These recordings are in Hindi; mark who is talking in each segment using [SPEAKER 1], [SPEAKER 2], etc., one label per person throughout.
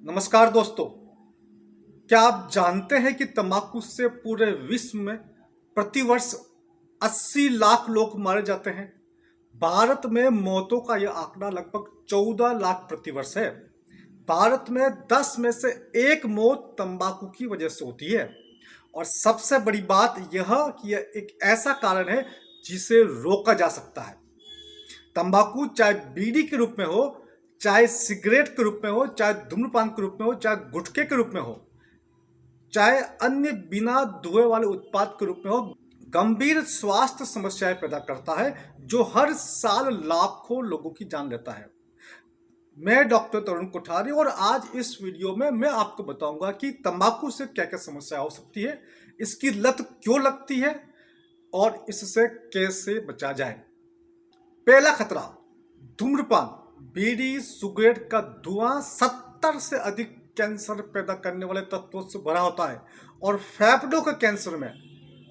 [SPEAKER 1] नमस्कार दोस्तों। क्या आप जानते हैं कि तंबाकू से पूरे विश्व में प्रतिवर्ष 80 लाख लोग मारे जाते हैं। भारत में मौतों का यह आंकड़ा लगभग 14 लाख प्रतिवर्ष है। भारत में 10 में से एक मौत तंबाकू की वजह से होती है। और सबसे बड़ी बात यह कि यह एक ऐसा कारण है जिसे रोका जा सकता है। तंबाकू चाहे बीड़ी के रूप में हो, चाहे सिगरेट के रूप में हो, चाहे धूम्रपान के रूप में हो, चाहे गुटखे के रूप में हो, चाहे अन्य बिना धुएं वाले उत्पाद के रूप में हो, गंभीर स्वास्थ्य समस्याएं पैदा करता है जो हर साल लाखों लोगों की जान लेता है। मैं डॉक्टर तरुण कोठारी और आज इस वीडियो में मैं आपको बताऊंगा कि तंबाकू से क्या क्या समस्या हो सकती है, इसकी लत क्यों लगती है और इससे कैसे बचा जाए। पहला खतरा, धूम्रपान। बीड़ी सिगरेट का धुआं 70 से अधिक कैंसर पैदा करने वाले तत्वों से भरा होता है और फेफड़ों के कैंसर में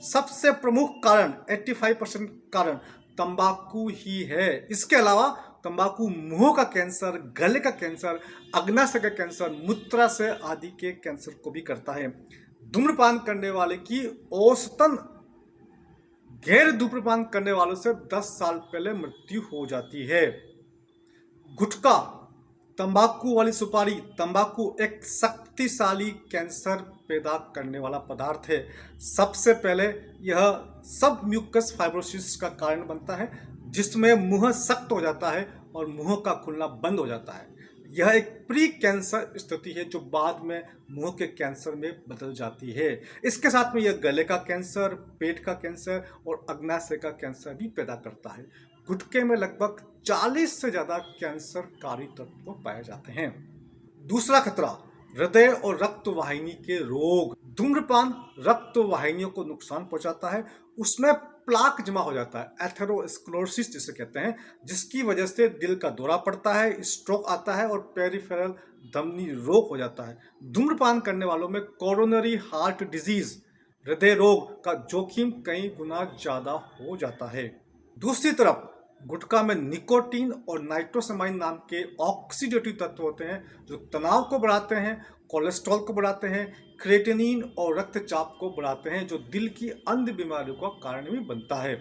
[SPEAKER 1] सबसे प्रमुख कारण 85% कारण तंबाकू ही है। इसके अलावा तंबाकू मुंह का कैंसर, गले का कैंसर, अग्नाशय का कैंसर, मूत्राशय आदि के कैंसर को भी करता है। धूम्रपान करने वाले की औसतन गैर धूम्रपान करने वालों से 10 साल पहले मृत्यु हो जाती है। गुटखा, तंबाकू वाली सुपारी। तंबाकू एक शक्तिशाली कैंसर पैदा करने वाला पदार्थ है। सबसे पहले यह सब म्यूकस फाइब्रोसिस का कारण बनता है, जिसमें मुंह सख्त हो जाता है और मुंह का खुलना बंद हो जाता है। यह एक प्री कैंसर स्थिति है जो बाद में मुंह के कैंसर में बदल जाती है। इसके साथ में यह गले का कैंसर, पेट का कैंसर और अग्नाशय का कैंसर भी पैदा करता है। गुटखे में लगभग 40 से ज़्यादा कैंसरकारी तत्व पाए जाते हैं। दूसरा खतरा, हृदय और रक्त वाहिनी के रोग। धूम्रपान रक्त वाहिनियों को नुकसान पहुंचाता है, उसमें प्लाक जमा हो जाता है, एथेरोस्क्लेरोसिस जिसे कहते हैं, जिसकी वजह से दिल का दौरा पड़ता है, स्ट्रोक आता है और पेरिफेरल धमनी रोग हो जाता है। धूम्रपान करने वालों में कोरोनरी हार्ट डिजीज, हृदय रोग का जोखिम कई गुना ज़्यादा हो जाता है। दूसरी तरफ गुटखा में निकोटीन और नाइट्रोसामाइन नाम के ऑक्सीडेटिव तत्व होते हैं जो तनाव को बढ़ाते हैं, कोलेस्ट्रॉल को बढ़ाते हैं, क्रिएटिनिन और रक्तचाप को बढ़ाते हैं जो दिल की अन्य बीमारियों का कारण भी बनता है।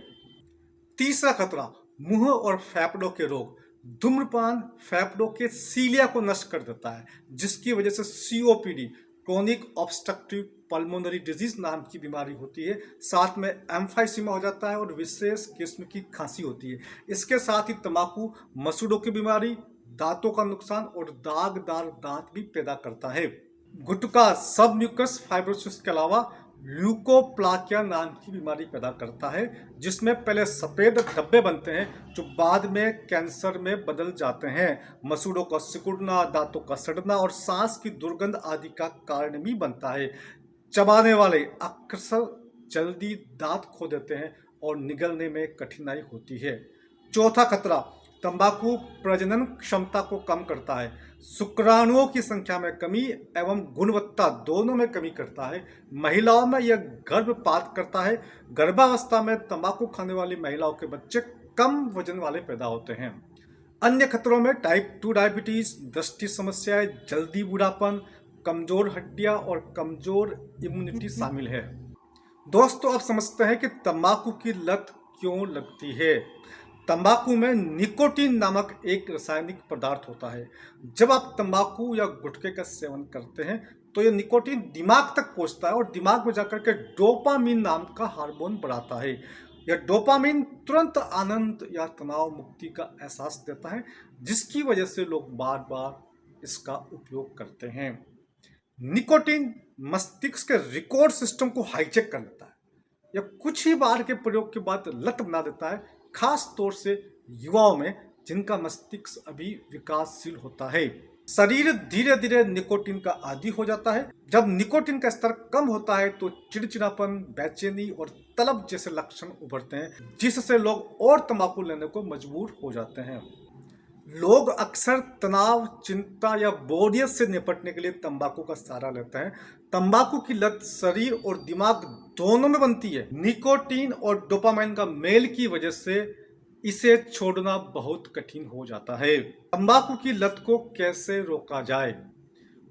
[SPEAKER 1] तीसरा खतरा, मुंह और फेफड़ों के रोग। धूम्रपान फेफड़ों के सीलिया को नष्ट कर देता है, जिसकी वजह से COPD, chronic obstructive pulmonary disease नाम की बीमारी होती है। साथ में एम्फाइसीमा हो जाता है और विशेष किस्म की खांसी होती है। इसके साथ ही तंबाकू मसूड़ों की बीमारी, दांतों का नुकसान और दागदार दांत भी पैदा करता है। गुटखा सब म्यूकस फाइब्रोसिस के अलावा ल्यूकोप्लाकिया नाम की बीमारी पैदा करता है, जिसमें पहले सफ़ेद धब्बे बनते हैं जो बाद में कैंसर में बदल जाते हैं। मसूड़ों का सिकुड़ना, दांतों का सड़ना और सांस की दुर्गंध आदि का कारण भी बनता है। चबाने वाले अक्सर जल्दी दांत खो देते हैं और निगलने में कठिनाई होती है। चौथा खतरा, तंबाकू प्रजनन क्षमता को कम करता है, शुक्राणुओं की संख्या में कमी एवं गुणवत्ता दोनों में कमी करता है। महिलाओं में यह गर्भपात करता है। गर्भावस्था में तंबाकू खाने वाली महिलाओं के बच्चे कम वजन वाले पैदा होते हैं। अन्य खतरों में टाइप 2 डायबिटीज, दृष्टि समस्याएं, जल्दी बूढ़ापन, कमजोर हड्डियां और कमजोर इम्यूनिटी शामिल है। दोस्तों, आप समझते हैं कि तंबाकू की लत क्यों लगती है। तंबाकू में निकोटीन नामक एक रासायनिक पदार्थ होता है। जब आप तंबाकू या गुटखे का सेवन करते हैं तो यह निकोटीन दिमाग तक पहुंचता है और दिमाग में जाकर के डोपामीन नाम का हार्मोन बढ़ाता है। यह डोपामीन तुरंत आनंद या तनाव मुक्ति का एहसास देता है, जिसकी वजह से लोग बार बार इसका उपयोग करते हैं। निकोटीन मस्तिष्क के रिकॉर्ड सिस्टम को हाईजैक कर लेता है। यह कुछ ही बार के प्रयोग के बाद लत बना देता है, खास तौर से युवाओं में जिनका मस्तिष्क अभी विकासशील होता है। शरीर धीरे धीरे निकोटीन का आदी हो जाता है। जब निकोटीन का स्तर कम होता है तो चिड़चिड़ापन, बेचैनी और तलब जैसे लक्षण उभरते हैं, जिससे लोग और तंबाकू लेने को मजबूर हो जाते हैं। लोग अक्सर तनाव, चिंता या बोरियत से निपटने के लिए तंबाकू का सहारा लेते हैं। तंबाकू की लत शरीर और दिमाग दोनों में बनती है। निकोटीन और डोपामाइन का मेल की वजह से इसे छोड़ना बहुत कठिन हो जाता है। तंबाकू की लत को कैसे रोका जाए?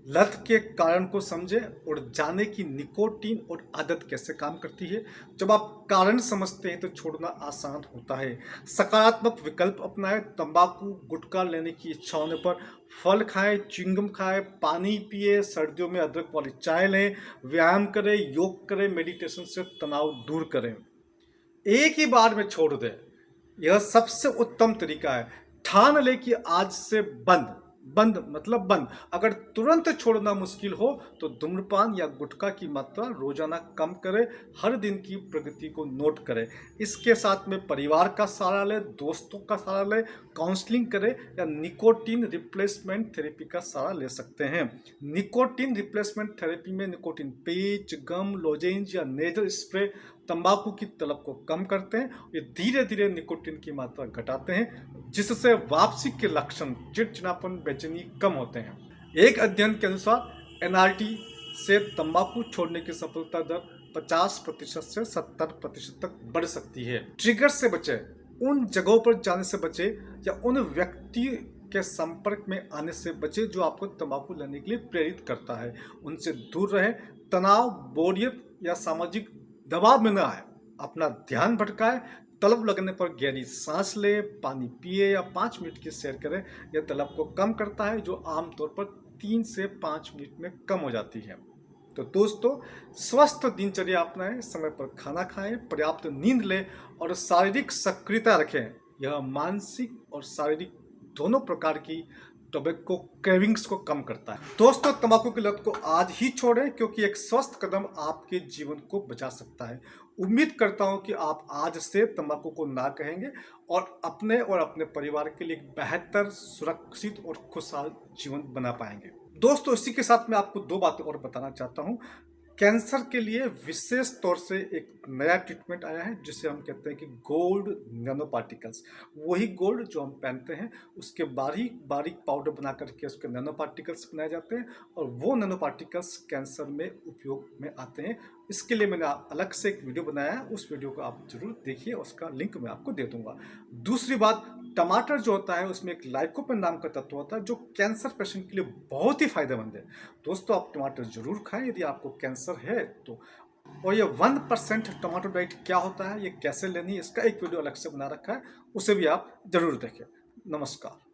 [SPEAKER 1] लत के कारण को समझें और जाने कि निकोटीन और आदत कैसे काम करती है। जब आप कारण समझते हैं तो छोड़ना आसान होता है। सकारात्मक विकल्प अपनाएं, तंबाकू गुटखा लेने की इच्छा होने पर फल खाएं, च्युइंगम खाएं, पानी पिए, सर्दियों में अदरक वाली चाय लें, व्यायाम करें, योग करें, मेडिटेशन से तनाव दूर करें। एक ही बार में छोड़ दें, यह सबसे उत्तम तरीका है। ठान ले कि आज से बंद, बंद मतलब बंद। अगर तुरंत छोड़ना मुश्किल हो तो धूम्रपान या गुटखा की मात्रा रोजाना कम करें। हर दिन की प्रगति को नोट करें। इसके साथ में परिवार का सहारा लें, दोस्तों का सहारा लें, काउंसलिंग करें या निकोटीन रिप्लेसमेंट थेरेपी का सहारा ले सकते हैं। निकोटीन रिप्लेसमेंट थेरेपी में निकोटीन पेच, गम, लोजेंज या नेजल स्प्रे तंबाकू की तलब को कम करते हैं। ये धीरे धीरे निकोटीन की मात्रा घटाते हैं, जिससे वापसी के लक्षण चिड़चिड़ापन, बेचैनी कम होते हैं। एक अध्ययन के अनुसार एनआरटी से तंबाकू छोड़ने की सफलता दर 50% से 70% तक बढ़ सकती है। ट्रिगर से बचें, उन जगहों पर जाने से बचें या उन व्यक्ति के संपर्क में आने से बचें जो आपको तंबाकू लेने के लिए प्रेरित करता है। उनसे दूर रहें। तनाव, बोरियत या सामाजिक दबाव में न आए। अपना ध्यान भटकाए। तलब लगने पर गहरी सांस ले, पानी पिए या 5 मिनट की सैर करें। यह तलब को कम करता है, जो आमतौर पर 3 से 5 मिनट में कम हो जाती है। तो दोस्तों, स्वस्थ दिनचर्या अपनाएं, समय पर खाना खाएं, पर्याप्त नींद लें और शारीरिक सक्रियता रखें। यह मानसिक और शारीरिक दोनों प्रकार की टोबैको क्रेविंग्स को कम करता है। दोस्तों, तंबाकू की लत को आज ही छोड़ें, क्योंकि एक स्वस्थ कदम आपके जीवन को बचा सकता है। उम्मीद करता हूं कि आप आज से तंबाकू को ना कहेंगे और अपने परिवार के लिए एक बेहतर, सुरक्षित और खुशहाल जीवन बना पाएंगे। दोस्तों, इसी के साथ मैं आपको 2 बातें और बताना चाहता हूं। कैंसर के लिए विशेष तौर से एक नया ट्रीटमेंट आया है, जिसे हम कहते हैं कि गोल्ड नैनो पार्टिकल्स। वही गोल्ड जो हम पहनते हैं, उसके बारीक बारीक पाउडर बना करके उसके नैनो पार्टिकल्स बनाए जाते हैं और वो नैनो पार्टिकल्स कैंसर में उपयोग में आते हैं। इसके लिए मैंने अलग से एक वीडियो बनाया है, उस वीडियो को आप जरूर देखिए, उसका लिंक मैं आपको दे दूंगा। दूसरी बात, टमाटर जो होता है उसमें एक लाइकोपेन नाम का तत्व होता है, जो कैंसर पेशेंट के लिए बहुत ही फायदेमंद है। दोस्तों, आप टमाटर जरूर खाएं यदि आपको कैंसर है तो। और ये 1% टमाटो डाइट क्या होता है, ये कैसे लेनी है, इसका एक वीडियो अलग से बना रखा है, उसे भी आप जरूर देखें। नमस्कार।